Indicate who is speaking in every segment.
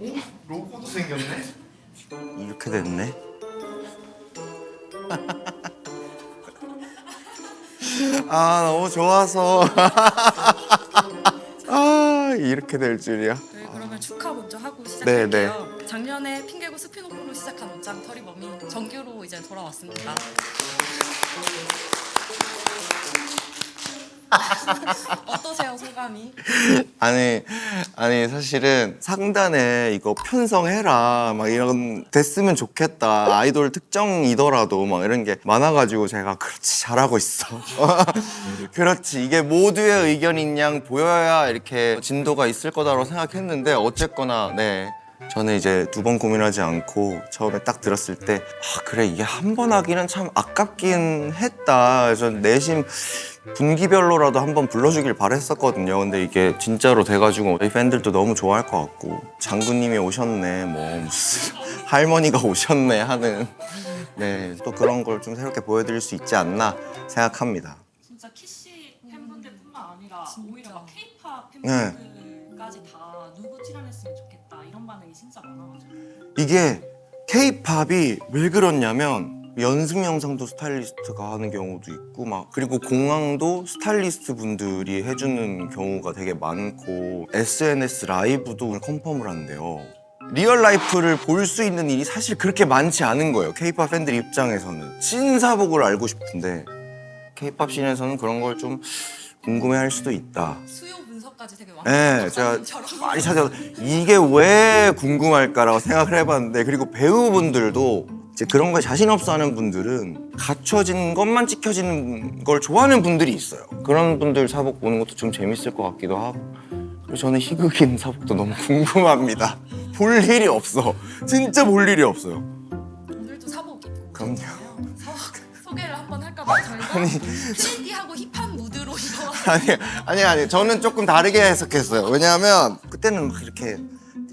Speaker 1: 오? 로고도 생겼네?
Speaker 2: 이렇게 됐네. 아 너무 좋아서 아 이렇게 될 줄이야.
Speaker 3: 네, 그러면 축하 먼저 하고
Speaker 2: 네,
Speaker 3: 시작할게요. 작년에 핑계고 스피노프로 시작한 옷장 터리범이 정규로 이제 돌아왔습니다. 어떠세요, 소감이?
Speaker 2: 아니 사실은 상단에 이거 편성해라 막 이런 됐으면 좋겠다 아이돌 특정이더라도 막 이런 게 많아가지고 제가 그렇지 잘하고 있어 그렇지 이게 모두의 의견인 양 보여야 이렇게 진도가 있을 거다라고 생각했는데 어쨌거나 네 저는 이제 두 번 고민하지 않고 처음에 딱 들었을 때 아, 그래 이게 한 번 하기는 참 아깝긴 했다 그래서 내심 분기별로라도 한번 불러주길 바랬었거든요. 근데 이게 진짜로 돼가지고 저희 팬들도 너무 좋아할 것 같고 장군님이 오셨네, 뭐 무슨 할머니가 오셨네 하는 네, 또 그런 걸 좀 새롭게 보여드릴 수 있지 않나 생각합니다.
Speaker 3: 진짜 키씨 팬분들뿐만 아니라 오히려 막 K-팝
Speaker 2: 네.
Speaker 3: 팬분들까지 다 누구 출연했으면 좋겠다 이런 반응이 진짜 많아가지고
Speaker 2: 이게 K-팝이 왜 그렇냐면 연습 영상도 스타일리스트가 하는 경우도 있고 막 그리고 공항도 스타일리스트 분들이 해주는 경우가 되게 많고 SNS 라이브도 컨펌을 한대요. 리얼 라이프를 볼 수 있는 일이 사실 그렇게 많지 않은 거예요. K-팝 팬들 입장에서는 신사복을 알고 싶은데 K-팝 씬에서는 그런 걸 좀 궁금해할 수도 있다.
Speaker 3: 수요 분석까지 되게
Speaker 2: 네, 제가
Speaker 3: 완벽한
Speaker 2: 많이 찾아서 이게 왜 궁금할까라고 생각을 해봤는데 그리고 배우분들도 이제 그런 거에 자신 없어하는 분들은 갖춰진 것만 찍혀지는 걸 좋아하는 분들이 있어요. 그런 분들 사복 보는 것도 좀 재밌을 것 같기도 하고 그리고 저는 희극인 사복도 너무 궁금합니다. 볼 일이 없어. 진짜 볼 일이 없어요.
Speaker 3: 오늘도 사복 입고
Speaker 2: 그럼요.
Speaker 3: 오셨잖아요. 사복 소개를 한번 할까봐 저희가 트렌디하고 힙한 무드로 입어서
Speaker 2: 아니 저는 조금 다르게 해석했어요. 왜냐하면 그때는 막 이렇게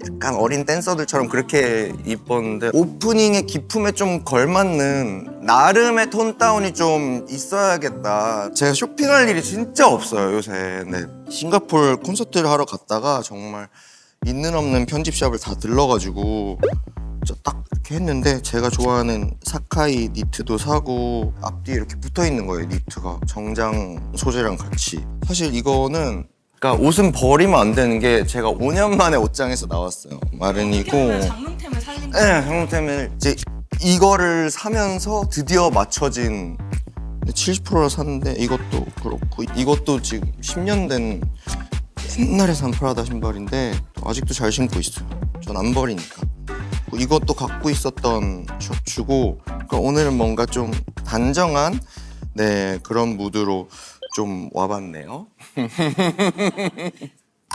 Speaker 2: 약간 어린 댄서들처럼 그렇게 입었는데 오프닝의 기품에 좀 걸맞는 나름의 톤 다운이 좀 있어야겠다. 제가 쇼핑할 일이 진짜 없어요 요새. 네. 싱가포르 콘서트를 하러 갔다가 정말 있는 없는 편집샵을 다 들러가지고 저 딱 이렇게 했는데 제가 좋아하는 사카이 니트도 사고 앞뒤에 이렇게 붙어 있는 거예요. 니트가 정장 소재랑 같이. 사실 이거는 그러니까 옷은 버리면 안 되는 게 제가 5년 만에 옷장에서 나왔어요. 마른이고
Speaker 3: 장롱템을 살린
Speaker 2: 네, 장롱템을 이제 이거를 사면서 드디어 맞춰진 70%라 샀는데 이것도 그렇고 이것도 지금 10년 된 옛날에 산 프라다 신발인데 아직도 잘 신고 있어요. 전 안 버리니까. 이것도 갖고 있었던 셔츠고 그러니까 오늘은 뭔가 좀 단정한 네 그런 무드로 좀 와봤네요.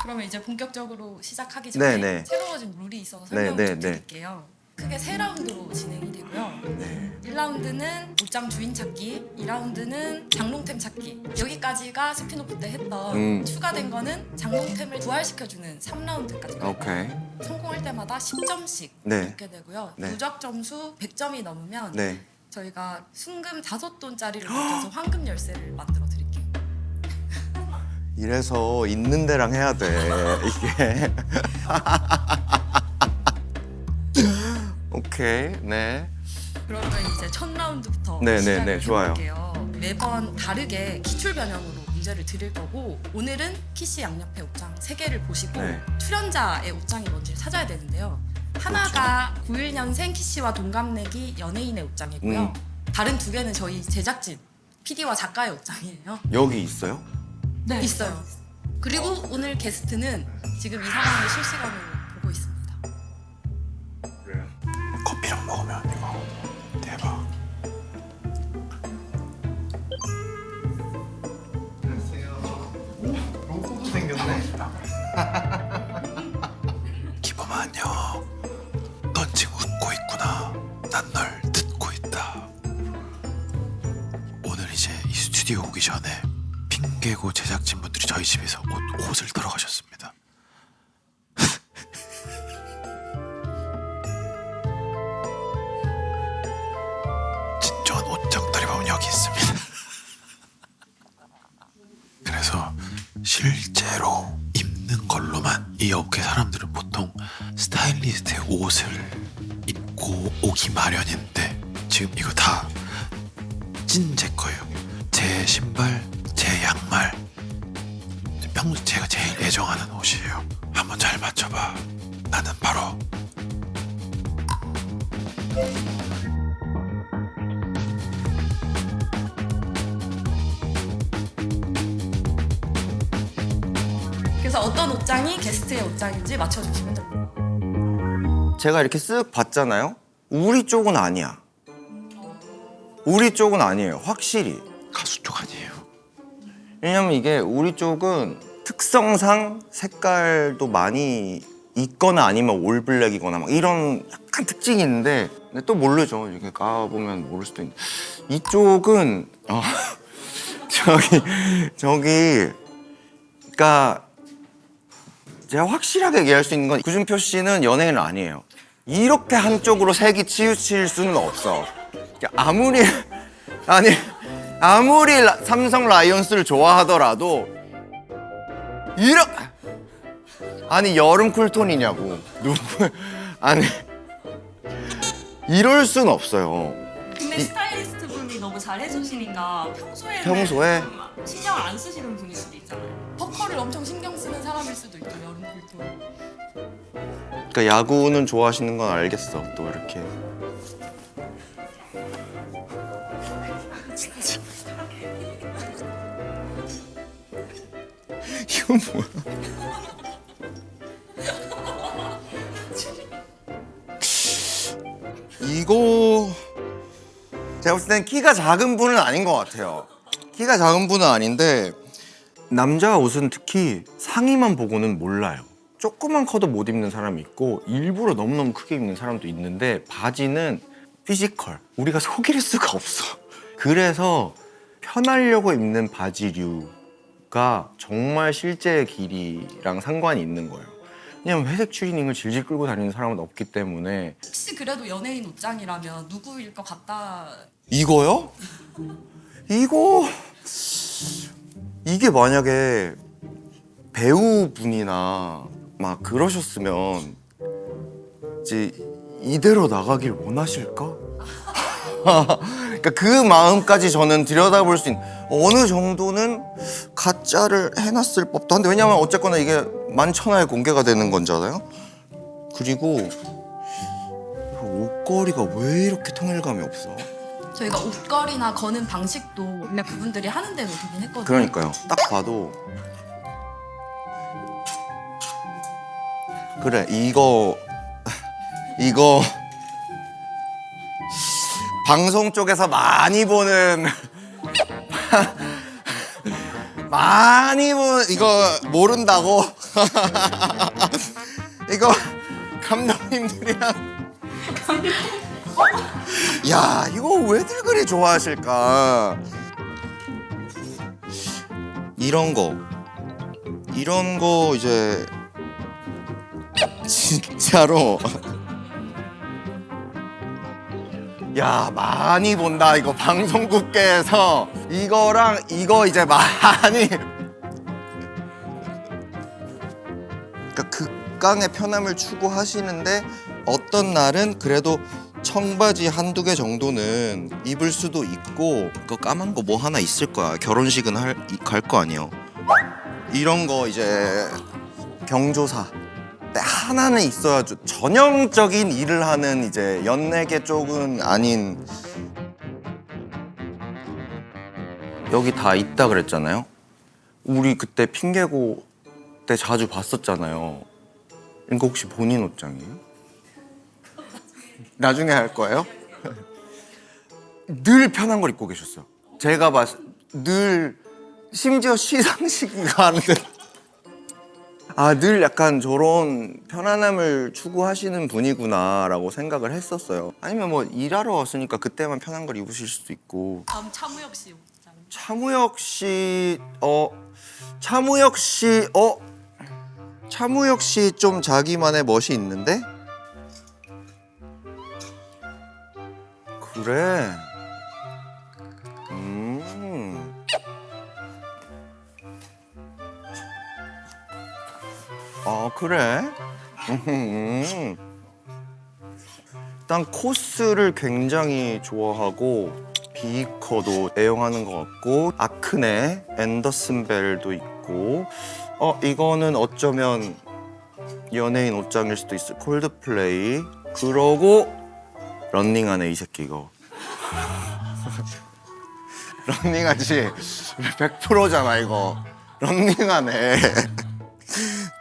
Speaker 3: 그러면 이제 본격적으로 시작하기 전에
Speaker 2: 네네.
Speaker 3: 새로워진 룰이 있어서
Speaker 2: 네,
Speaker 3: 설명을
Speaker 2: 네,
Speaker 3: 좀
Speaker 2: 네.
Speaker 3: 드릴게요. 크게 3라운드로 진행이 되고요.
Speaker 2: 네.
Speaker 3: 1라운드는 옷장 주인 찾기, 2라운드는 장롱템 찾기. 여기까지가 스피노프 때 했던 추가된 거는 장롱템을 부활시켜주는 3라운드까지.
Speaker 2: 오케이.
Speaker 3: 성공할 때마다 10점씩
Speaker 2: 네.
Speaker 3: 얻게 되고요.
Speaker 2: 네.
Speaker 3: 누적 점수 100점이 넘으면
Speaker 2: 네.
Speaker 3: 저희가 순금 5돈짜리를 매겨서 황금 열쇠를 만들어 드릴게요.
Speaker 2: 이래서 있는 데랑 해야 돼 이게. 오케이. 네.
Speaker 3: 그러면 이제 첫 라운드부터
Speaker 2: 네, 네,
Speaker 3: 시작을
Speaker 2: 네, 좋아요.
Speaker 3: 해볼게요. 매번 다르게 기출 변형으로 문제를 드릴 거고 오늘은 키씨 양옆에 옷장 3개를 보시고
Speaker 2: 네.
Speaker 3: 출연자의 옷장이 뭔지를 찾아야 되는데요. 하나가 91년생 키씨와 동갑내기 연예인의 옷장이고요. 다른 2개는 저희 제작진, PD와 작가의 옷장이에요.
Speaker 2: 여기 있어요?
Speaker 3: 네. 있어요. 그리고 오늘 게스트는 지금 이 상황을 실시간으로 보고 있습니다.
Speaker 2: 커피랑 먹으면 이거 대박.
Speaker 1: 로고도 생겼네?
Speaker 4: 기범아 안녕. 넌 지금 웃고 있구나. 난 널 듣고 있다. 오늘 이제 이 스튜디오 오기 전에 핑계고 제작진분들이 저희 집에서 옷을 털어가셨습니다. 진정한 옷장 떨이범은 여기 있습니다. 그래서 실제로 입는 걸로만 이 업계 사람들은 보통 스타일 스타일리스트의 옷을 입고 오기 마련인데 지금 이거 다 찐 제 거예요. 제 신발, 제 양말, 평소 제가 제일 애정하는 옷이에요. 한번 잘 맞춰봐. 나는 바로
Speaker 3: 그래서 어떤 옷장이 게스트의 옷장인지 맞춰주시면 됩니다.
Speaker 2: 제가 이렇게 쓱 봤잖아요. 우리 쪽은 아니야. 우리 쪽은 아니에요. 확실히.
Speaker 4: 가수 쪽 아니에요.
Speaker 2: 왜냐면 이게 우리 쪽은 특성상 색깔도 많이 있거나 아니면 올블랙이거나 막 이런 약간 특징이 있는데 근데 또 모르죠. 이렇게 까보면 모를 수도 있는데 이쪽은 저기 그러니까 제가 확실하게 얘기할 수 있는 건 구준표 씨는 연예인은 아니에요. 이렇게 한쪽으로 색이 치우칠 수는 없어. 아무리 삼성 라이온스를 좋아하더라도 아니 여름 쿨톤이냐고 아니 이럴 순 없어요.
Speaker 3: 근데 스타일리스트 분이 너무 잘 해주시니까
Speaker 2: 평소에?
Speaker 3: 좀 신경을 안 쓰시는 분일 수도 있잖아요. 퍼커를 엄청 신경 쓰는 사람일 수도 있죠. 여름 쿨톤.
Speaker 2: 그러니까 야구는 좋아하시는 건 알겠어. 또 이렇게 진짜 이건 뭐야? 이거 제가 봤을 땐 키가 작은 분은 아닌 것 같아요. 키가 작은 분은 아닌데 남자 옷은 특히 상의만 보고는 몰라요. 조금만 커도 못 입는 사람이 있고 일부러 너무너무 크게 입는 사람도 있는데 바지는 피지컬 우리가 속일 수가 없어. 그래서 편하려고 입는 바지류가 정말 실제 길이랑 상관이 있는 거예요. 왜냐면 회색 추리닝을 질질 끌고 다니는 사람은 없기 때문에.
Speaker 3: 혹시 그래도 연예인 옷장이라면 누구일 것 같다.
Speaker 2: 이거요? 이게 만약에 배우분이나 막 그러셨으면 이제 이대로 나가길 원하실까? 그러니까 그 마음까지 저는 들여다볼 수 있는 어느 정도는 가짜를 해놨을 법도 한데 왜냐면 어쨌거나 이게 만천하에 공개가 되는 거잖아요. 그리고 옷걸이가 왜 이렇게 통일감이 없어?
Speaker 3: 저희가 옷걸이나 거는 방식도 원래 그분들이 하는 대로 두긴 했거든요.
Speaker 2: 그러니까요. 딱 봐도 그래 이거 방송 쪽에서 많이 보는 이거 모른다고 이거 감독님들이랑 야 이거 왜들 그리 좋아하실까? 이런 거 이제 진짜로 야 많이 본다. 이거 방송국계에서 이거랑 이거 이제 많이 그러니까 극강의 편함을 추구하시는데 어떤 날은 그래도 청바지 한두 개 정도는 입을 수도 있고 그 까만 거 뭐 하나 있을 거야. 결혼식은 갈 거 아니에요. 이런 거 이제 경조사 하나는 있어야죠. 전형적인 일을 하는 이제 연예계 쪽은 아닌. 여기 다 있다 그랬잖아요. 우리 그때 핑계고 때 자주 봤었잖아요. 이거 혹시 본인 옷장이에요? 나중에 할 거예요? 늘 편한 걸 입고 계셨어요. 제가 늘 심지어 시상식이가 하는데 늘 약간 저런 편안함을 추구하시는 분이구나라고 생각을 했었어요. 아니면 뭐 일하러 왔으니까 그때만 편한 걸 입으실 수도 있고.
Speaker 3: 다음 차무혁 씨 옷장.
Speaker 2: 차무혁 씨 좀 자기만의 멋이 있는데? 그래. 그래. 일단 코스를 굉장히 좋아하고 비커도 애용하는 것 같고 아크네, 앤더슨 벨도 있고 이거는 어쩌면 연예인 옷장일 수도 있어. 콜드플레이. 그러고 런닝하네 이 새끼 이거. 런닝하지 100%잖아 이거. 런닝하네.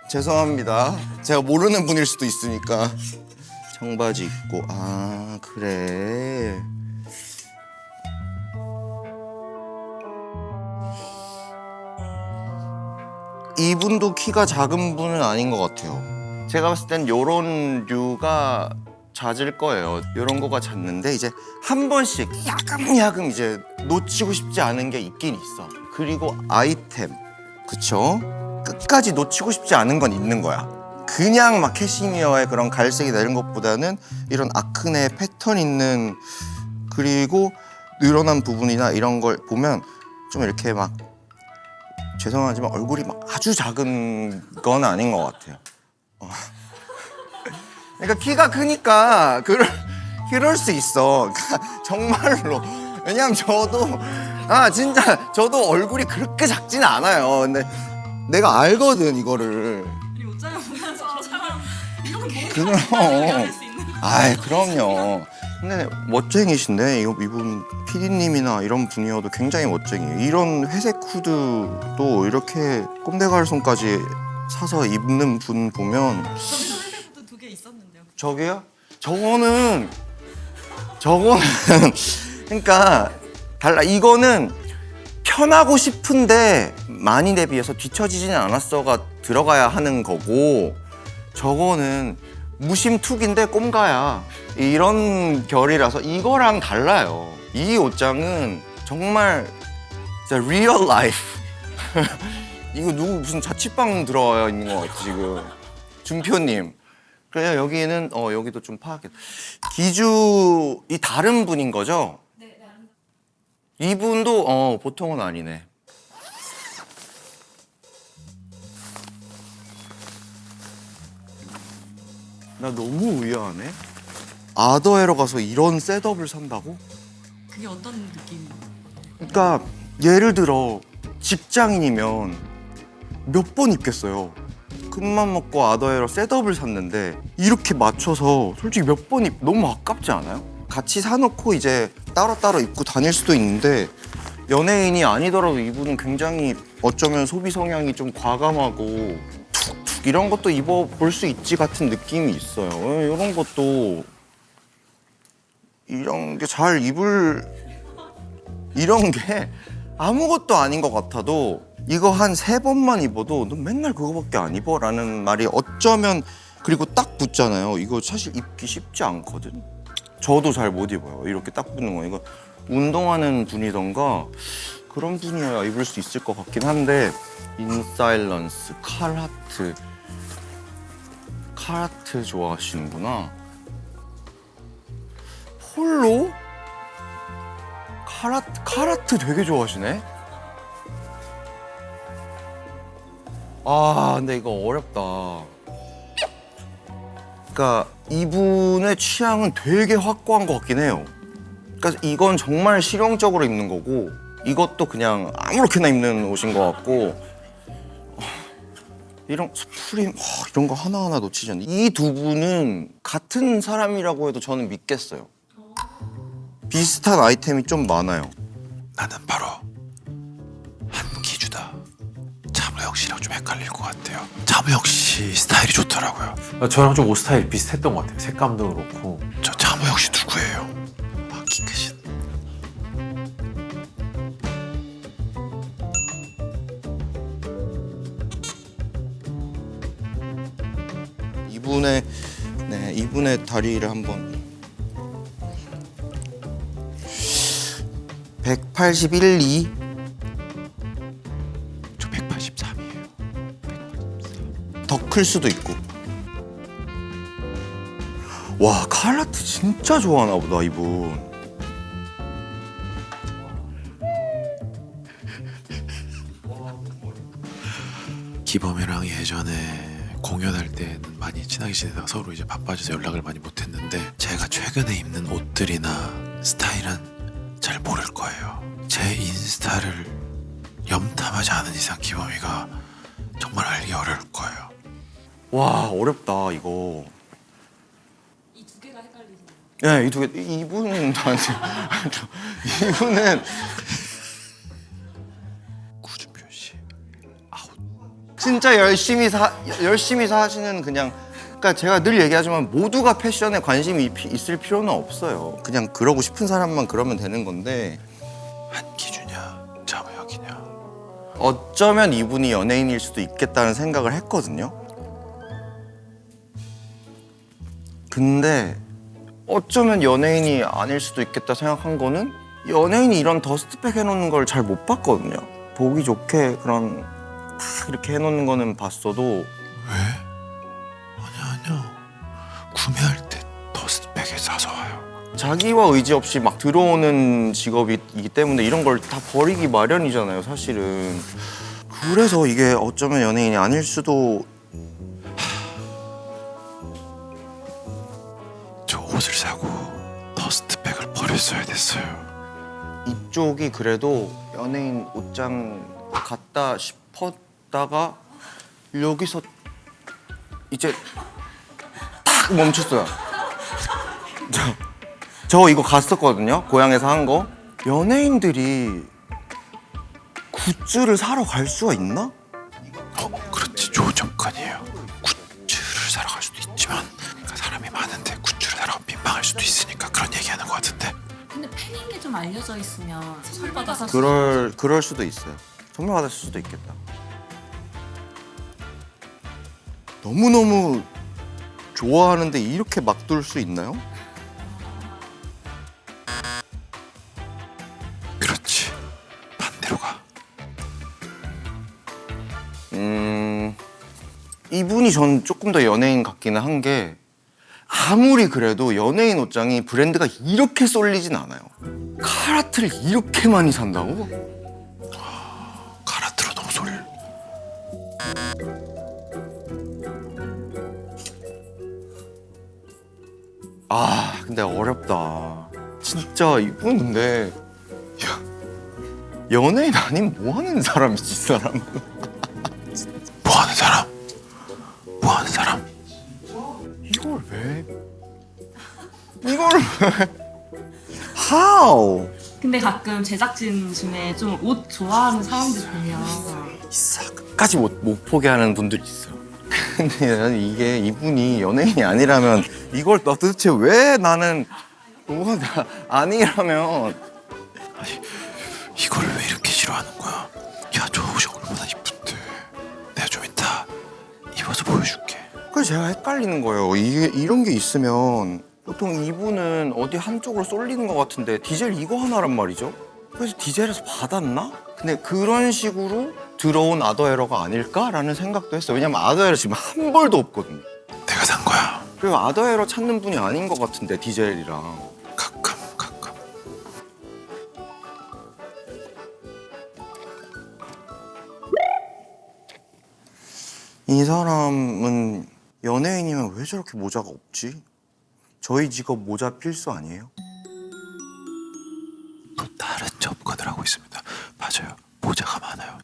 Speaker 2: 죄송합니다. 제가 모르는 분일 수도 있으니까. 청바지 입고 아 그래. 이분도 키가 작은 분은 아닌 것 같아요. 제가 봤을 땐 요런 류가 잦을 거예요. 요런 거가 잦는데 이제 한 번씩 야금야금 이제 놓치고 싶지 않은 게 있긴 있어. 그리고 아이템, 그쵸? 끝까지 놓치고 싶지 않은 건 있는 거야. 그냥 막 캐시미어의 그런 갈색이 내는 것보다는 이런 아크네 패턴 있는 그리고 늘어난 부분이나 이런 걸 보면 좀 이렇게 막 죄송하지만 얼굴이 막 아주 작은 건 아닌 것 같아요. 그러니까 키가 크니까 그럴 수 있어. 그러니까 정말로. 왜냐면 진짜 저도 얼굴이 그렇게 작지는 않아요. 근데 내가 알거든 이거를.
Speaker 3: 이 옷장을 보면서 사람 이렇게
Speaker 2: 그럼.
Speaker 3: 수 있는.
Speaker 2: 아이 그럼요. 근데 멋쟁이신데 이분 PD님이나 이런 분이어도 굉장히 멋쟁이에요. 이런 회색 후드도 이렇게 꼼데갈손까지 사서 입는 분 보면
Speaker 3: 저기도 회색도 2개 있었는데요.
Speaker 2: 저기요? 저거는 그러니까 달라. 이거는 편하고 싶은데 많이 대비해서 뒤처지지는 않았어가 들어가야 하는 거고 저거는 무심툭인데 꼼가야. 이런 결이라서 이거랑 달라요. 이 옷장은 정말 진짜 리얼 라이프. 이거 누구 무슨 자취방 들어와 있는 것 같아 지금. 준표님. 그래요. 여기는 여기도 좀 파악해. 기주이 다른 분인 거죠?
Speaker 3: 네.
Speaker 2: 이분도 보통은 아니네. 나 너무 의아하네. 아더에러 가서 이런 셋업을 산다고?
Speaker 3: 그게 어떤 느낌이에요?
Speaker 2: 그러니까 예를 들어 직장인이면 몇 번 입겠어요. 큰맘 먹고 아더에러 셋업을 샀는데 이렇게 맞춰서 솔직히 몇 번 너무 아깝지 않아요? 같이 사놓고 이제 따로따로 입고 다닐 수도 있는데 연예인이 아니더라도 이분은 굉장히 어쩌면 소비 성향이 좀 과감하고 툭툭 이런 것도 입어볼 수 있지 같은 느낌이 있어요. 이런 것도 이런 게 잘 입을 이런 게 아무것도 아닌 것 같아도 이거 한 3번만 입어도 너 맨날 그거밖에 안 입어? 라는 말이 어쩌면 그리고 딱 붙잖아요. 이거 사실 입기 쉽지 않거든. 저도 잘 못 입어요. 이렇게 딱 붙는 거. 이거 운동하는 분이던가 그런 분이어야 입을 수 있을 것 같긴 한데 인사일런스, 카라트 좋아하시는구나. 폴로? 카라트 되게 좋아하시네? 아, 근데 이거 어렵다. 그러니까 이분의 취향은 되게 확고한 것 같긴 해요. 그러니까 이건 정말 실용적으로 입는 거고 이것도 그냥 아무렇게나 입는 옷인 것 같고 이런 스프림 이런 거 하나하나 놓치지 않네. 이 두 분은 같은 사람이라고 해도 저는 믿겠어요. 비슷한 아이템이 좀 많아요.
Speaker 4: 나는 바로 한기주다. 차무혁 씨랑 좀 헷갈릴 것 같아요. 차무혁 씨 스타일이 좋더라고요.
Speaker 5: 저랑 좀 옷 스타일 비슷했던 것 같아요. 색감도 그렇고.
Speaker 4: 저 차무혁 씨 누구예요? 키 크신.
Speaker 2: 이분의 다리를 한번 181, 2
Speaker 4: 저 183이에요.
Speaker 2: 더 클 수도 있고. 와, 카라트 진짜 좋아하나 보다 이분.
Speaker 4: 기범이랑 예전에 공연할 때는 많이 친하게 지내다가 서로 이제 바빠져서 연락을 많이 못했는데 제가 최근에 입는 옷들이나 스타일은 잘 모를 거예요. 제 인스타를 염탐하지 않은 이상 기범이가 정말 알기 어려울 거예요.
Speaker 2: 와 어렵다 이거.
Speaker 3: 이 두 개가 헷갈리시네요.
Speaker 2: 네, 이 두 개. 이분은 이분은
Speaker 4: 구준표 씨 아웃.
Speaker 2: 진짜 열심히 사시는 그냥. 그러니까 제가 늘 얘기하지만 모두가 패션에 관심이 있을 필요는 없어요. 그냥 그러고 싶은 사람만 그러면 되는 건데
Speaker 4: 한기주냐 자무혁이냐.
Speaker 2: 어쩌면 이분이 연예인일 수도 있겠다는 생각을 했거든요. 근데 어쩌면 연예인이 아닐 수도 있겠다 생각한 거는 연예인이 이런 더스트백 해놓는 걸 잘 못 봤거든요. 보기 좋게 그런 딱 이렇게 해놓는 거는 봤어도
Speaker 4: 왜? 아니야. 구매할 때 더스트백에 사서 와요.
Speaker 2: 자기와 의지 없이 막 들어오는 직업이기 때문에 이런 걸 다 버리기 마련이잖아요, 사실은. 그래서 이게 어쩌면 연예인이 아닐 수도.
Speaker 4: 저 옷을 사고 더스트백을 버렸어야 됐어요.
Speaker 2: 이쪽이 그래도 연예인 옷장 같다 싶었다가 여기서 이제 딱 멈췄어요. 저 이거 갔었거든요. 고향에서 한 거. 연예인들이 굿즈를 사러 갈 수가 있나?
Speaker 4: 그렇지, 좋은 접근이에요. 굿즈를 사러 갈 수도 있지만 그러니까 사람이 많은데 굿즈를 사러 민망할 수도 있으니까 그런 얘기하는 것 같은데.
Speaker 3: 근데 팬인 게 좀 알려져 있으면 선물 받아서
Speaker 2: 그럴 수도 있어요. 선물 받았을 수도 있겠다. 너무너무 좋아하는데 이렇게 막 둘 수 있나요?
Speaker 4: 그렇지, 반대로 가.
Speaker 2: 이분이 전 조금 더 연예인 같기는 한 게 아무리 그래도 연예인 옷장이 브랜드가 이렇게 쏠리진 않아요. 카라트를 이렇게 많이 산다고?
Speaker 4: 카라트로 너무 소리.
Speaker 2: 아 근데 어렵다. 진짜 이분 근데 연예인 아니면 뭐 하는 사람이지 이 사람은?
Speaker 4: 뭐 하는 사람? 뭐 하는 사람?
Speaker 2: 이걸 왜? How?
Speaker 3: 근데 가끔 제작진 중에 좀 옷 좋아하는 사람들 보면
Speaker 2: 끝까지 못 포기하는 분들이 있어요. 근데 나는 이게 이분이 연예인이 아니라면 이걸 도대체 왜 나는 뭐가 아니라면
Speaker 4: 이걸 왜 이렇게 싫어하는 거야? 야, 저 옷이 얼마나 이쁜데. 내가 좀 이따 입어서 보여줄게.
Speaker 2: 그래서 제가 헷갈리는 거예요. 이런 게 있으면 보통 이분은 어디 한쪽으로 쏠리는 것 같은데 디젤 이거 하나란 말이죠. 그래서 디젤에서 받았나? 근데 그런 식으로 들어온 아더에러가 아닐까라는 생각도 했어요. 왜냐면 아더에러 지금 한 벌도 없거든요.
Speaker 4: 내가 산 거야.
Speaker 2: 그리고 아더에러 찾는 분이 아닌 것 같은데 디젤이랑.
Speaker 4: 가끔.
Speaker 2: 이 사람은 연예인이면 왜 저렇게 모자가 없지? 저희 직업 모자 필수 아니에요?
Speaker 4: 또 다른 접근을 하고 있습니다. 맞아요. 모자가 많아요.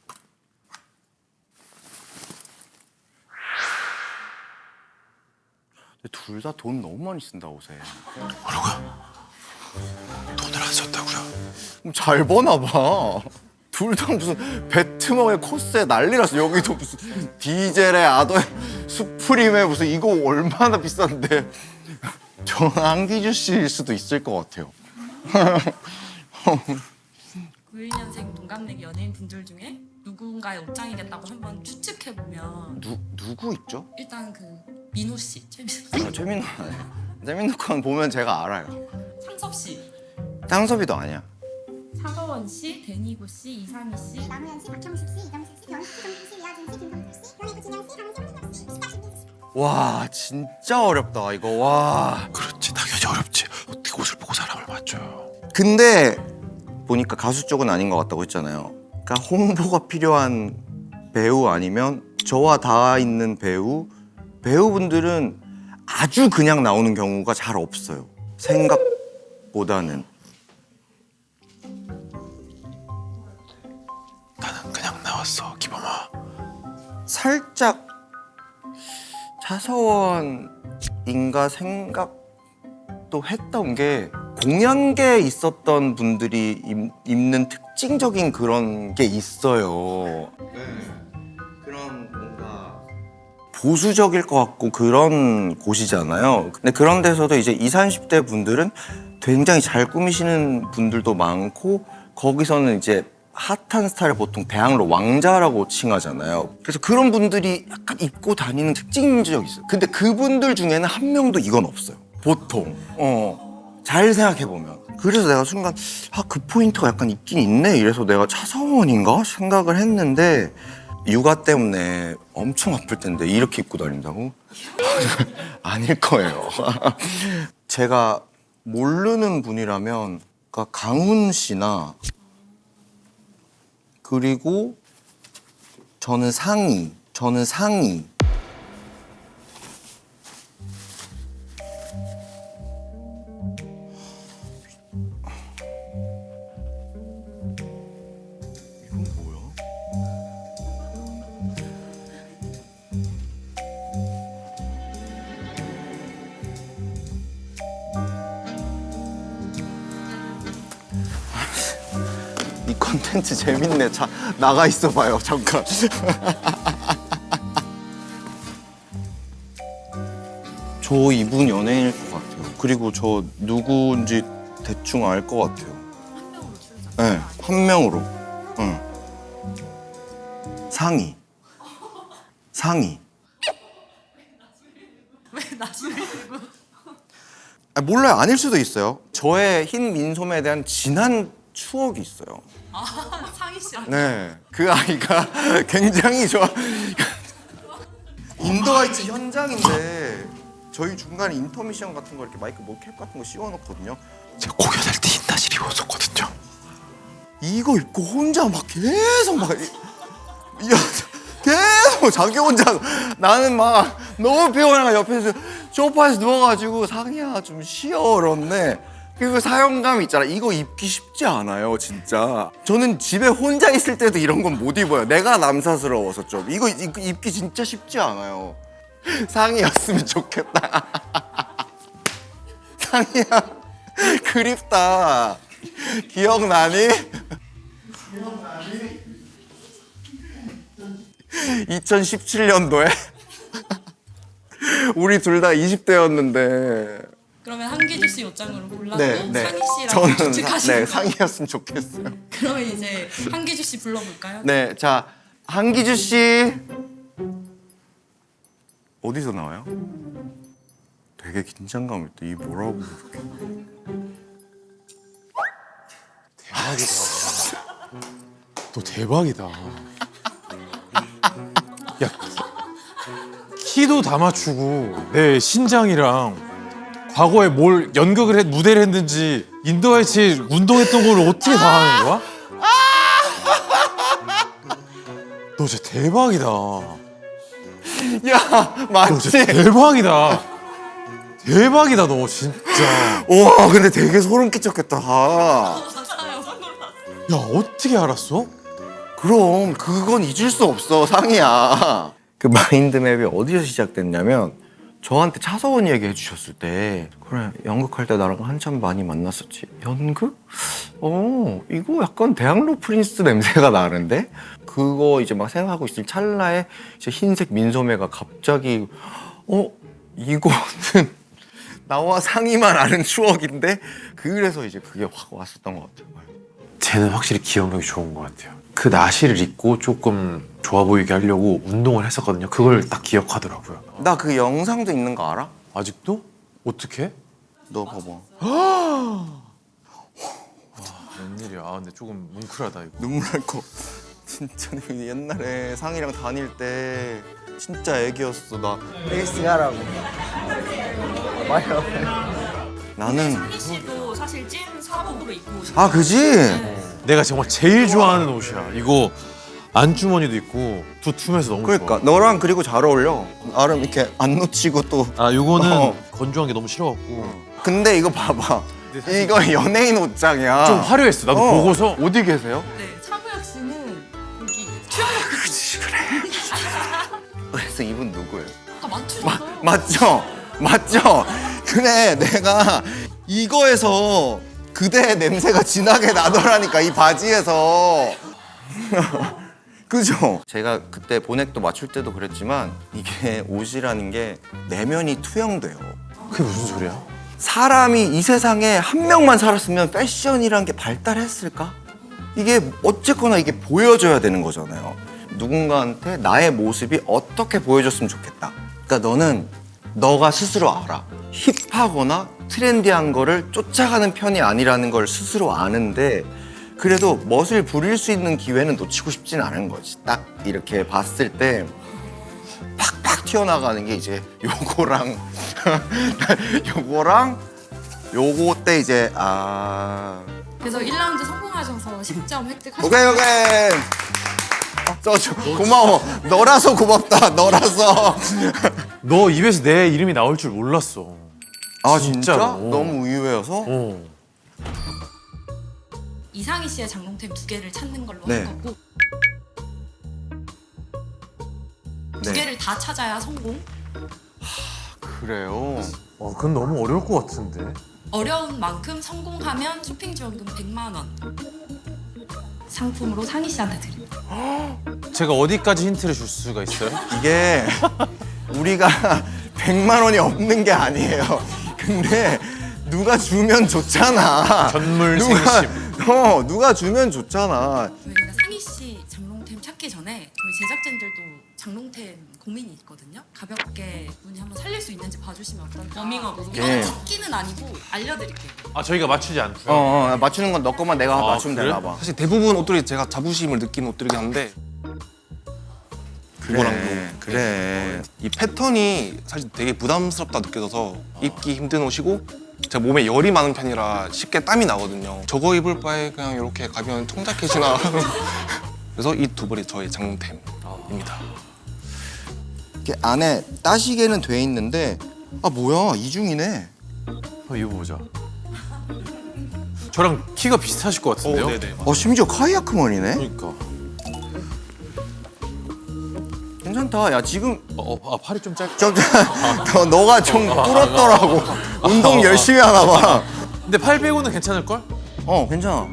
Speaker 2: 둘 다 돈 너무 많이 쓴다 옷에.
Speaker 4: 뭐라고요? 돈을 안 썼다고요?
Speaker 2: 잘 버나 봐. 둘 다 무슨 배트먹의 코스에 난리라서 여기도 무슨 디젤에 아더에 수프림에 무슨 이거 얼마나 비싼데. 저는 한기주 씨일 수도 있을 것 같아요.
Speaker 3: 91년생 동갑내기 연예인 분들 중에 누군가의 옷장이겠다고 한번 추측해 보면
Speaker 2: 누구 있죠?
Speaker 3: 일단 그 민호 씨, 최민호,
Speaker 2: 최민호 최민호 건 보면 제가 알아요.
Speaker 3: 상섭 씨,
Speaker 2: 땅섭이도 아니야.
Speaker 3: 차가원 씨, 데니고 씨, 이상희 씨.
Speaker 6: 남우현 씨, 박형식 씨, 이정식 씨, 변희 씨, 정준 씨, 이하진 씨, 김성필 씨, 변희구 진영 씨, 강민정 씨, 시가 신민수 씨.
Speaker 2: 와 진짜 어렵다 이거. 와.
Speaker 4: 그렇지, 당연히 어렵지. 어떻게 옷을 보고 사람을 맞춰요?
Speaker 2: 근데 보니까 가수 쪽은 아닌 것 같다고 했잖아요. 그러니까 홍보가 필요한 배우 아니면 저와 닿아 있는 배우 배우분들은 아주 그냥 나오는 경우가 잘 없어요. 생각보다는.
Speaker 4: 나는 그냥 나왔어, 기범아.
Speaker 2: 살짝 차서원인가 생각도 했던 게 공연계에 있었던 분들이 입는 특징적인 그런 게 있어요. 그런 뭔가 보수적일 것 같고 그런 곳이잖아요. 근데 그런 데서도 이제 20, 30대 분들은 굉장히 잘 꾸미시는 분들도 많고 거기서는 이제 핫한 스타일을 보통 대학로 왕자라고 칭하잖아요. 그래서 그런 분들이 약간 입고 다니는 특징적이 있어요. 근데 그분들 중에는 한 명도 이건 없어요. 보통. 잘 생각해보면. 그래서 내가 순간 그 포인트가 약간 있긴 있네. 이래서 내가 차서원인가 생각을 했는데 육아 때문에 엄청 아플 텐데 이렇게 입고 다닌다고? 아닐 거예요. 제가 모르는 분이라면 그러니까 강훈 씨나 그리고 저는 상의. 이건 뭐야? 이 컨텐츠 재밌네. 자, 나가 있어봐요. 잠깐. 저 이분 연예인일 것 같아요. 그리고 저 누구인지 대충 알 것 같아요.
Speaker 3: 한 명으로 출연.
Speaker 2: 네, 한 명으로. 응. 상의.
Speaker 3: 왜 나중에
Speaker 2: 몰라요. 아닐 수도 있어요. 저의 흰 민소매에 대한 진한 추억이 있어요.
Speaker 3: 상희 씨랑
Speaker 2: 네, 그 아이가 굉장히 좋아. 인더하이츠 현장인데 저희 중간에 인터미션 같은 거 이렇게 마이크 모캡 같은 거 씌워놓거든요.
Speaker 4: 제가 공연할 때 흰다실 입었었거든요.
Speaker 2: 이거 입고 혼자 막 계속 계속 자기 혼자 나는 막 너무 피곤해가 옆에서 소파에서 누워가지고 상희야 좀 쉬어 이러는데 그리고 사용감 있잖아. 이거 입기 쉽지 않아요, 진짜. 저는 집에 혼자 있을 때도 이런 건 못 입어요. 내가 남사스러워서 좀. 이거 입기 진짜 쉽지 않아요. 상의였으면 좋겠다. 상의야, 그립다. 기억나니? 2017년도에 우리 둘 다 20대였는데
Speaker 3: 그러면 한기주 씨 옷장으로 골라서
Speaker 2: 네.
Speaker 3: 상희 씨랑
Speaker 2: 저는
Speaker 3: 규칙하시는 거.
Speaker 2: 상의였으면 좋겠어요.
Speaker 3: 그러면 이제 한기주 씨 불러볼까요?
Speaker 2: 네, 자 한기주 씨 어디서 나와요? 되게 긴장감 있다. 이 뭐라고 이렇게?
Speaker 5: 너 대박이다. 야, 키도 다 맞추고 내 신장이랑 과거에 뭘 연극을 무대를 했는지 인도하이츠 운동했던 걸 어떻게 다 하는 거야? 너 진짜 대박이다.
Speaker 2: 야
Speaker 5: 너
Speaker 2: 맞지?
Speaker 5: 진짜 대박이다. 대박이다 너 진짜.
Speaker 2: 와 근데 되게 소름 끼쳤겠다.
Speaker 3: 맞아요.
Speaker 5: 야 어떻게 알았어?
Speaker 2: 그럼 그건 잊을 수 없어 상이야. 그 마인드맵이 어디서 시작됐냐면 저한테 차서원 얘기해 주셨을 때 그래 연극할 때 나랑 한참 많이 만났었지. 연극? 이거 약간 대학로 프린스 냄새가 나는데? 그거 이제 막 생각하고 있을 찰나에 이제 흰색 민소매가 갑자기 이거는 나와 상의만 아는 추억인데 그래서 이제 그게 확 왔었던 것 같아요.
Speaker 5: 쟤는 확실히 기억력이 좋은 것 같아요. 그 나시를 입고 조금 좋아 보이게 하려고 운동을 했었거든요. 그걸 딱 기억하더라고요.
Speaker 2: 나 그 영상도 있는 거 알아?
Speaker 5: 아직도? 어떻게?
Speaker 2: 너 봐봐.
Speaker 5: 웬일이야. 아, 근데 조금 뭉클하다 이거.
Speaker 2: 눈물 날 거. 진짜 옛날에 상이랑 다닐 때 진짜 애기였어. 나 레이싱 하라고. 나는
Speaker 3: 상희 씨도 사실 찐 사복으로 입고 오신
Speaker 2: 그지?
Speaker 5: 내가 정말 제일 좋아하는 옷이야. 이거 안주머니도 있고 두툼해서 너무
Speaker 2: 그러니까
Speaker 5: 좋아.
Speaker 2: 너랑 그리고 잘 어울려. 나름 이렇게 안 놓치고 또.
Speaker 5: 아 요거는
Speaker 2: 어.
Speaker 5: 건조한 게 너무 싫어갖고
Speaker 2: 근데 이거 봐봐. 이거 연예인 옷장이야.
Speaker 5: 좀 화려했어. 나도
Speaker 2: 어.
Speaker 5: 보고서
Speaker 2: 어디 계세요?
Speaker 3: 네, 차부혁 씨는 여기
Speaker 2: 그래서 이분 누구예요?
Speaker 3: 아까 맞추셨어요.
Speaker 2: 맞죠? 맞죠? 그래 내가 이거에서 그대의 냄새가 진하게 나더라니까 이 바지에서. 그죠? 제가 그때 보넥도 맞출 때도 그랬지만 이게 옷이라는 게 내면이 투영돼요.
Speaker 5: 그게 무슨 소리야?
Speaker 2: 사람이 이 세상에 한 명만 살았으면 패션이란 게 발달했을까? 이게 어쨌거나 이게 보여줘야 되는 거잖아요. 누군가한테 나의 모습이 어떻게 보여줬으면 좋겠다. 그러니까 너는 너가 스스로 알아. 힙하거나 트렌디한 거를 쫓아가는 편이 아니라는 걸 스스로 아는데 그래도 멋을 부릴 수 있는 기회는 놓치고 싶진 않은 거지. 딱 이렇게 봤을 때 팍팍 튀어나가는 게 이제 요거랑 요거 때 이제
Speaker 3: 그래서 1라운드 성공하셔서 10점 획득하셨어요.
Speaker 2: 오케이 고마워. 너라서 고맙다. 너라서.
Speaker 5: 너 입에서 내 이름이 나올 줄 몰랐어.
Speaker 2: 아 진짜?
Speaker 5: 진짜로.
Speaker 2: 너무 의외여서?
Speaker 5: 어.
Speaker 3: 이상희 씨의 장롱템 2개를 찾는 걸로
Speaker 2: 네.
Speaker 3: 할 거고
Speaker 2: 네.
Speaker 3: 2개를 다 찾아야 성공.
Speaker 2: 그래요.
Speaker 5: 그건 너무 어려울 것 같은데.
Speaker 3: 어려운 만큼 성공하면 쇼핑 지원금 100만 원 상품으로 상희 씨한테 드립니다.
Speaker 5: 제가 어디까지 힌트를 줄 수가 있어요?
Speaker 2: 이게 우리가 100만 원이 없는 게 아니에요. 근데 누가 주면 좋잖아.
Speaker 5: 전물
Speaker 2: 누가,
Speaker 5: 생심.
Speaker 2: 누가 주면 좋잖아.
Speaker 3: 저희가 상희 씨 장롱템 찾기 전에 저희 제작진들도 장롱템 고민이 있거든요. 가볍게 분이 한번 살릴 수 있는지 봐주시면 어떨까요? 워밍업으로. 이거는 찾기는 아니고 알려드릴게요.
Speaker 5: 아 저희가 맞추지 않고요.
Speaker 2: 맞추는 건 너 것만 내가
Speaker 5: 아,
Speaker 2: 맞추면
Speaker 5: 그래?
Speaker 2: 되나 봐.
Speaker 7: 사실 대부분 옷들이 제가 자부심을 느끼는 옷들이긴 한데
Speaker 2: 그래.
Speaker 7: 이 패턴이 사실 되게 부담스럽다 느껴져서 입기 힘든 옷이고 제가 몸에 열이 많은 편이라 쉽게 땀이 나거든요. 저거 입을 바에 그냥 이렇게 가벼운 청자켓이나 그래서 이 두 벌이 저의 장롱템입니다.
Speaker 2: 이렇게 안에 따시개는 돼 있는데 뭐야 이중이네.
Speaker 5: 한번 입어보자. 저랑 키가 비슷하실 것 같은데요?
Speaker 7: 네네.
Speaker 2: 심지어 카이아크머리네.
Speaker 5: 그러니까.
Speaker 2: 괜찮다. 야 지금
Speaker 5: 팔이 좀 짧.
Speaker 2: 너가 좀 뚫었더라고. 운동 열심히 하나 봐.
Speaker 5: 근데 팔 빼고는 괜찮을 걸?
Speaker 2: 괜찮아.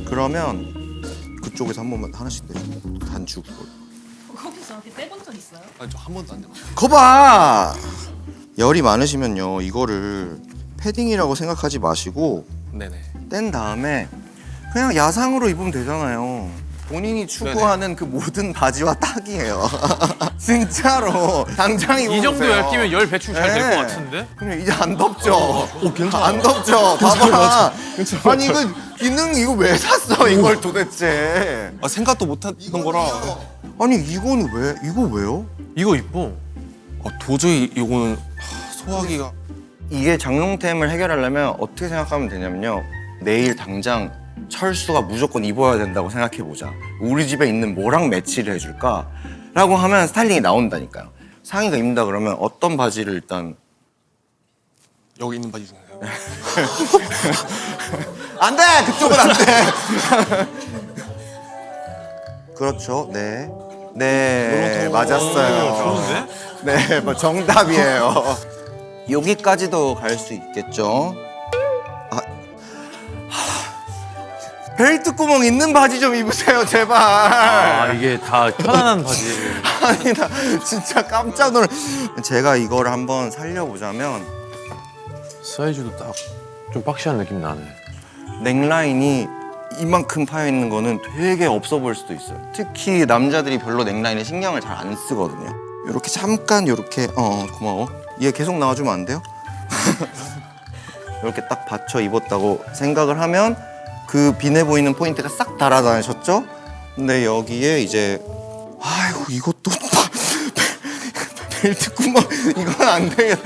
Speaker 2: 그러면 그쪽에서 한 번만 하나씩 내줘. 단축.
Speaker 3: 거기서 저렇게 떼본 적 있어요?
Speaker 7: 저 한 번도 안 해봤어요.
Speaker 2: 거봐. 열이 많으시면요 이거를 패딩이라고 생각하지 마시고
Speaker 7: 네네.
Speaker 2: 뗀 다음에 그냥 야상으로 입으면 되잖아요. 본인이 추구하는 그 모든 바지와 딱이에요. 진짜로 당장 입어보세요.
Speaker 5: 이 정도 얇기면 열 배출 잘 될
Speaker 2: 네.
Speaker 5: 것 같은데?
Speaker 2: 그럼 이제 안 덥죠?
Speaker 7: 괜찮아.
Speaker 2: 안 덥죠? 봐봐. 아니 이거 기능 이거 왜 샀어 이걸 도대체?
Speaker 7: 생각도 못했던 거라
Speaker 2: 아니 이거는 왜? 이거 왜요?
Speaker 5: 이거 이뻐.
Speaker 7: 도저히 이거는 소화기가
Speaker 2: 이게 장롱템을 해결하려면 어떻게 생각하면 되냐면요. 내일 당장 철수가 무조건 입어야 된다고 생각해보자. 우리 집에 있는 뭐랑 매치를 해줄까? 라고 하면 스타일링이 나온다니까요. 상의가 입는다 그러면 어떤 바지를 일단
Speaker 7: 여기 있는 바지 중에요.
Speaker 2: 안 돼! 그쪽은 안 돼! 그렇죠. 네. 네, 맞았어요.
Speaker 5: 좋은데?
Speaker 2: 네, 정답이에요. 여기까지도 갈 수 있겠죠. 벨트 구멍 있는 바지 좀 입으세요, 제발.
Speaker 5: 이게 다 편안한 바지.
Speaker 2: 아니, 나 진짜 깜짝 놀라. 제가 이걸 한번 살려보자면
Speaker 5: 사이즈도 딱 좀 박시한 느낌 나네.
Speaker 2: 넥라인이 이만큼 파여 있는 거는 되게 없어 보일 수도 있어요. 특히 남자들이 별로 넥라인에 신경을 잘 안 쓰거든요. 이렇게 잠깐 이렇게 고마워. 얘 계속 나와주면 안 돼요? 이렇게 딱 받쳐 입었다고 생각을 하면 그 빈해 보이는 포인트가 싹 달아나셨죠? 근데 여기에 이제 아이고 이것도 벨트 구멍 이건 안 되겠다.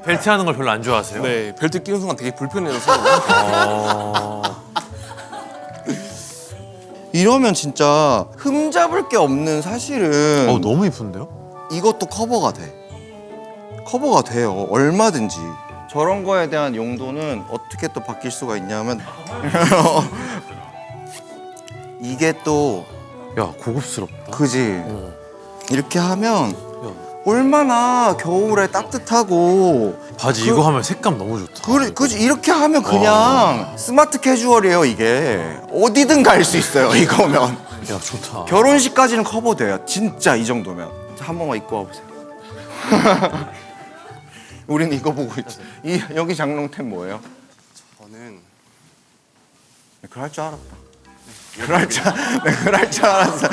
Speaker 5: 벨트 하는 걸 별로 안 좋아하세요?
Speaker 7: 네, 벨트 끼는 순간 되게 불편해져서
Speaker 2: 이러면 진짜 흠잡을 게 없는 사실은
Speaker 5: 너무 이쁜데요?
Speaker 2: 이것도 커버가 돼. 커버가 돼요. 얼마든지. 저런 거에 대한 용도는 어떻게 또 바뀔 수가 있냐면 이게 또
Speaker 5: 야 고급스럽다.
Speaker 2: 그지?
Speaker 5: 어.
Speaker 2: 이렇게 하면
Speaker 5: 야,
Speaker 2: 얼마나 겨울에 따뜻하고
Speaker 5: 바지 이거 하면 색감 너무 좋다.
Speaker 2: 그지? 이렇게 하면 그냥 스마트 캐주얼이에요. 이게 어디든 갈 수 있어요. 이거면
Speaker 5: 야 좋다.
Speaker 2: 결혼식까지는 커버돼요. 진짜 이 정도면. 자, 한 번만 입고 와보세요. 우린 이거 보고 있지. 여기 장롱템 뭐예요?
Speaker 7: 저는
Speaker 2: 그럴 줄 알았다. 그럴 줄 알았어.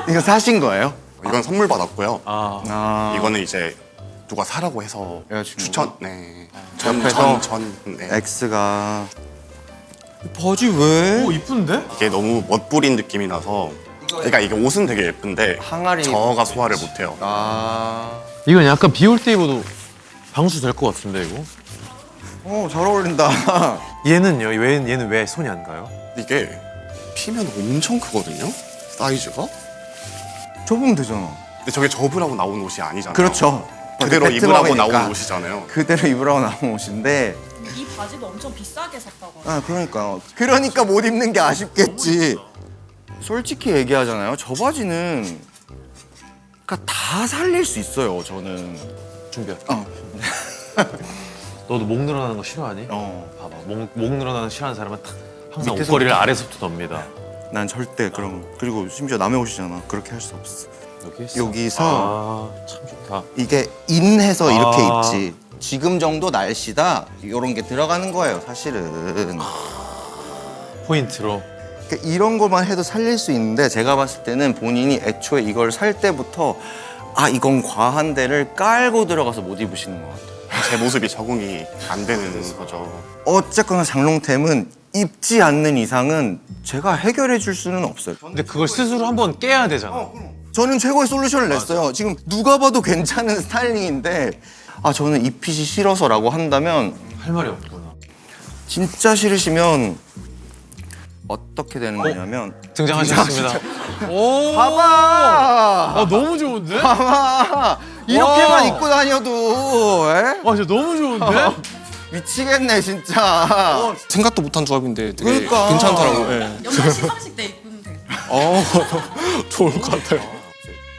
Speaker 2: 이거 사신 거예요?
Speaker 8: 이건 선물 받았고요.
Speaker 5: 아
Speaker 8: 이거는 이제 누가 사라고 해서
Speaker 2: 여자친구가?
Speaker 8: 추천. 네.
Speaker 2: 옆에서?
Speaker 8: 네.
Speaker 2: X가 바지 왜?
Speaker 5: 오 이쁜데?
Speaker 8: 이게 너무 멋부린 느낌이 나서. 그러니까 이게 옷은 되게 예쁜데
Speaker 2: 항아리
Speaker 8: 저가 소화를 못해요.
Speaker 2: 아,
Speaker 5: 이건 약간 비 올 때 입어도 방수 될 것 같은데 이거?
Speaker 2: 잘 어울린다.
Speaker 5: 얘는요? 얘는 왜 손이 안 가요?
Speaker 8: 이게 피면 엄청 크거든요. 사이즈가.
Speaker 2: 접으면 되잖아.
Speaker 8: 근데 저게 접으라고 나온 옷이 아니잖아요.
Speaker 2: 그렇죠.
Speaker 8: 그대로
Speaker 2: 베트남이니까.
Speaker 8: 입으라고 나온 옷이잖아요.
Speaker 2: 그대로 입으라고 나온 옷인데.
Speaker 3: 이 바지도 엄청 비싸게 샀다고.
Speaker 2: 아, 그러니까 못 입는 게 아쉽겠지. 솔직히 얘기하잖아요. 저 바지는 그러니까 다 살릴 수 있어요. 저는.
Speaker 5: 준비할게.
Speaker 2: 어.
Speaker 5: 너도 목 늘어나는 거 싫어하니? 봐봐 목 늘어나는 거 싫어하는 사람은 딱 항상
Speaker 2: 밑에서부터.
Speaker 5: 옷걸이를 아래서부터 넣습니다.
Speaker 2: 난 절대 그런 거. 그리고 심지어 남의 옷이잖아. 그렇게 할 수 없어.
Speaker 5: 여기 있어.
Speaker 2: 여기서
Speaker 5: 참 좋다.
Speaker 2: 이게 인해서 이렇게
Speaker 5: 아.
Speaker 2: 입지. 지금 정도 날씨다. 이런 게 들어가는 거예요. 사실은.
Speaker 5: 포인트로.
Speaker 2: 그러니까 이런 것만 해도 살릴 수 있는데 제가 봤을 때는 본인이 애초에 이걸 살 때부터 이건 과한 데를 깔고 들어가서 못 입으시는 것 같아요.
Speaker 8: 제 모습이 적응이 안 되는 거죠.
Speaker 2: 어쨌거나 장롱템은 입지 않는 이상은 제가 해결해 줄 수는 없어요.
Speaker 5: 근데 그걸 스스로 한번 깨야 되잖아.
Speaker 2: 저는 최고의 솔루션을 냈어요. 지금 누가 봐도 괜찮은 스타일링인데 저는 이 핏이 싫어서라고 한다면
Speaker 5: 할 말이 없구나.
Speaker 2: 진짜 싫으시면 어떻게 되는 거냐면
Speaker 5: 등장하셨습니다. 오.
Speaker 2: 봐봐!
Speaker 5: 너무 좋은데?
Speaker 2: 봐봐! 이렇게만
Speaker 5: 와.
Speaker 2: 입고 다녀도 에?
Speaker 5: 와 진짜 너무 좋은데?
Speaker 2: 미치겠네 진짜.
Speaker 7: 생각도 못한 조합인데 되게
Speaker 2: 그러니까.
Speaker 7: 괜찮더라고요. 예.
Speaker 3: 연말 시상식 때 입으면 돼.
Speaker 7: 좋을 것 같아요.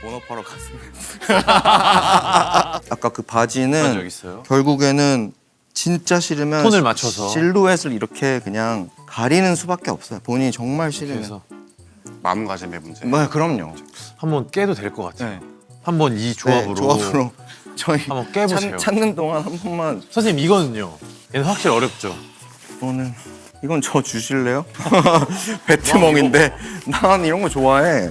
Speaker 2: 본업하러 갔습니다. 아까 그 바지는
Speaker 5: 바지 여기 있어요?
Speaker 2: 결국에는 진짜 싫으면
Speaker 5: 톤을 맞춰서.
Speaker 2: 실루엣을 이렇게 그냥 가리는 수밖에 없어요. 본인이 정말 싫으면.
Speaker 5: 그래서
Speaker 8: 마음가짐의 문제.
Speaker 2: 그럼요.
Speaker 5: 한번 깨도 될 것 같아요.
Speaker 2: 네.
Speaker 5: 한번 이 조합으로.
Speaker 2: 네, 조합으로 저희
Speaker 5: 한번 깨보세요.
Speaker 2: 찾는 동안 한 번만.
Speaker 5: 선생님 이거는요. 얘는 확실히 어렵죠.
Speaker 2: 이건 저 주실래요? 베트멍인데 난 이런 거 좋아해.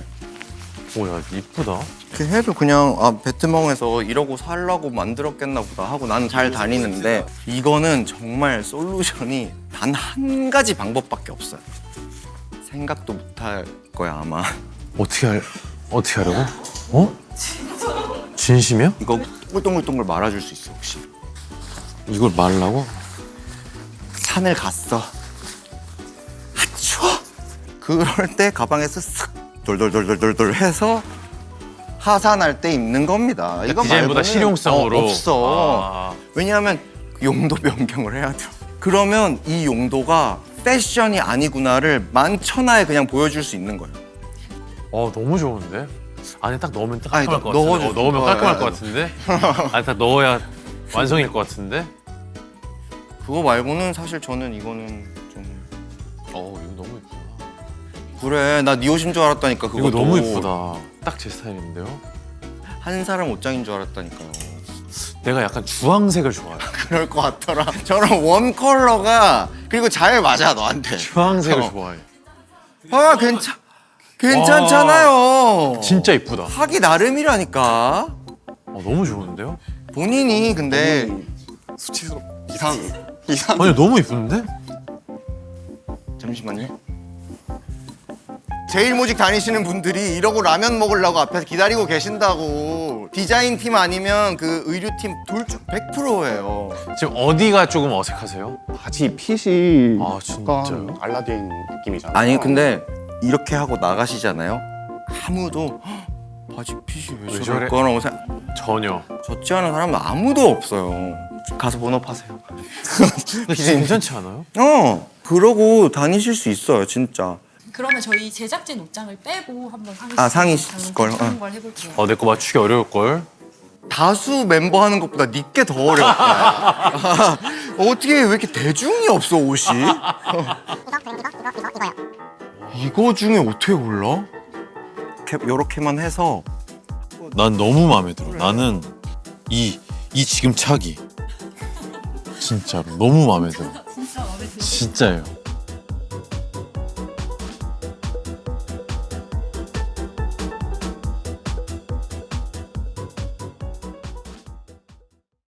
Speaker 5: 오야 이쁘다.
Speaker 2: 그 해도 그냥 베트멍에서 이러고 살라고 만들었겠나 보다 하고 나는 잘 다니는데 이거는 정말 솔루션이 단 한 가지 방법밖에 없어요. 생각도 못 할 거야 아마.
Speaker 5: 어떻게 하려고? 어? 진심이야?
Speaker 2: 이거 동글동글 말아줄 수 있어 혹시?
Speaker 5: 이걸 말라고?
Speaker 2: 산을 갔어. 추워. 그럴 때 가방에서 쓱 돌돌돌돌돌 해서 하산할 때 입는 겁니다. 이거
Speaker 5: 디자인보다
Speaker 2: 말고는
Speaker 5: 실용성으로.
Speaker 2: 없어. 왜냐하면 용도 변경을 해야 돼. 그러면 이 용도가 패션이 아니구나를 만천하에 그냥 보여줄 수 있는 거예요.
Speaker 5: 너무 좋은데? 안에 딱 넣으면 딱
Speaker 2: 아니,
Speaker 5: 깔끔할 것 같은데?
Speaker 2: 넣어줘.
Speaker 5: 넣으면 깔끔할
Speaker 2: 예.
Speaker 5: 것 같은데? 안에 딱 넣어야 완성일 것 같은데?
Speaker 2: 그거 말고는 사실 저는 이거는 좀
Speaker 5: 이거 너무 예쁘다.
Speaker 2: 그래 나 네 옷인 줄 알았다니까.
Speaker 5: 이거
Speaker 2: 그것도.
Speaker 5: 너무 예쁘다. 딱 제 스타일인데요?
Speaker 2: 한 사람 옷장인 줄 알았다니까요.
Speaker 5: 내가 약간 주황색을 좋아해.
Speaker 2: 그럴 것 같더라. 저런 원 컬러가 그리고 잘 맞아 너한테.
Speaker 5: 주황색을
Speaker 2: 어.
Speaker 5: 좋아해.
Speaker 2: 괜찮잖아요.
Speaker 5: 진짜 예쁘다.
Speaker 2: 하기 나름이라니까.
Speaker 5: 너무 좋은데요?
Speaker 2: 본인이 근데
Speaker 8: 수치스럽. 이상.
Speaker 5: 아니 너무 예쁜데?
Speaker 2: 잠시만요. 제일모직 다니시는 분들이 이러고 라면 먹으려고 앞에서 기다리고 계신다고. 디자인 팀 아니면 그 의류 팀 돌쭉 100%예요.
Speaker 5: 지금 어디가 조금 어색하세요?
Speaker 8: 바지 핏이
Speaker 5: 아, 진짜요?
Speaker 8: 약간 알라딘 느낌이잖아요.
Speaker 2: 아니 근데 이렇게 하고 나가시잖아요. 아무도 "헉, 바지 핏이 왜
Speaker 5: 왜
Speaker 2: 저럴
Speaker 5: 저래?"
Speaker 2: 거라고 생각.
Speaker 5: 전혀.
Speaker 2: 젖지 않은 사람은 아무도 없어요. 가서 번호 파세요.
Speaker 5: 근데 진짜 괜찮지 않아요?
Speaker 2: 그러고 다니실 수 있어요, 진짜.
Speaker 3: 그러면 저희 제작진 옷장을 빼고 한번
Speaker 2: 상의 걸,
Speaker 3: 하는 걸 해볼게요.
Speaker 5: 내 거 맞추기 어려울 걸.
Speaker 2: 다수 멤버 하는 것보다 니께 더 어렵다. 어떻게 왜 이렇게 대중이 없어 옷이?
Speaker 6: 이거요.
Speaker 2: 이거 중에 어떻게 골라? 요렇게만 해서
Speaker 5: 난 너무 마음에 들어. 나는 이 지금 차기 진짜로 너무 마음에 들어.
Speaker 3: 진짜 마음에 들어요.
Speaker 5: 진짜예요.